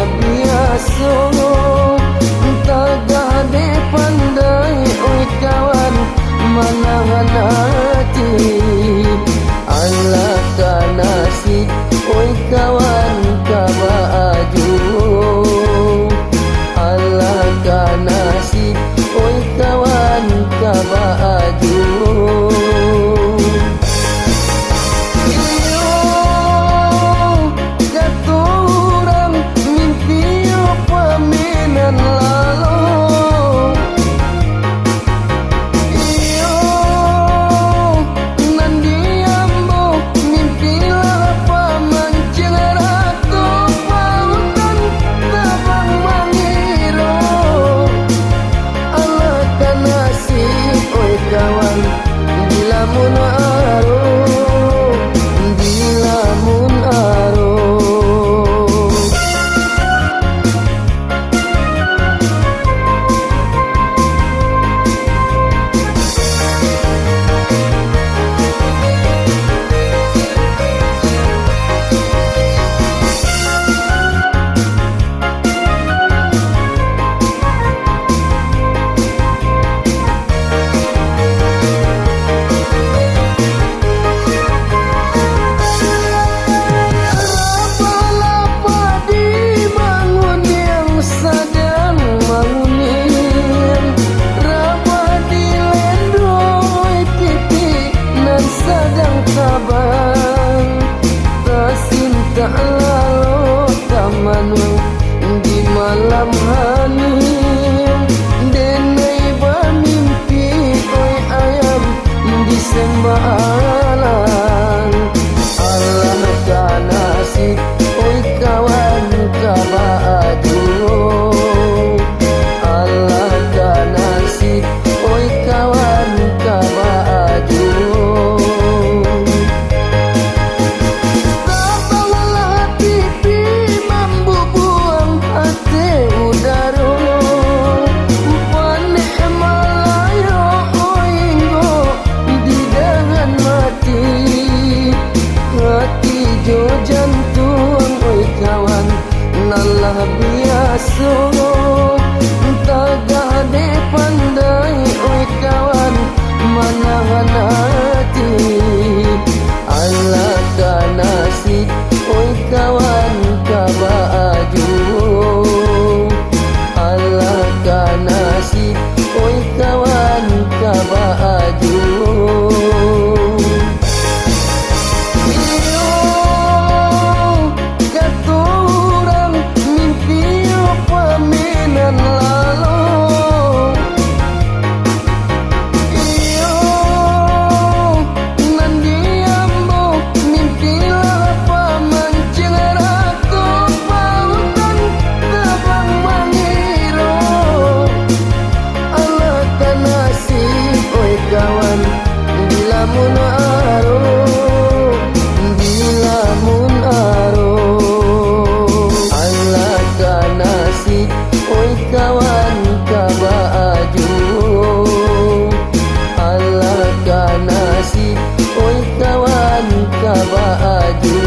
biasa tagade pandai oi kawan manahan hati Allah ka nasib oi kawan ka baju Allah ka nasib oi kawan ka baju di malam hari denai bermimpi oi ayam di sembalan Allah ka nasib oi kawan ka baju Allah ka nasib oi kawan ka baju jantung oi kawan nalah biasa tagade pandai oi kawan manahan hati Allah ka nasib oi kawan ka baju Allah ka nasib oi kawan ka baju oi kawan ka baju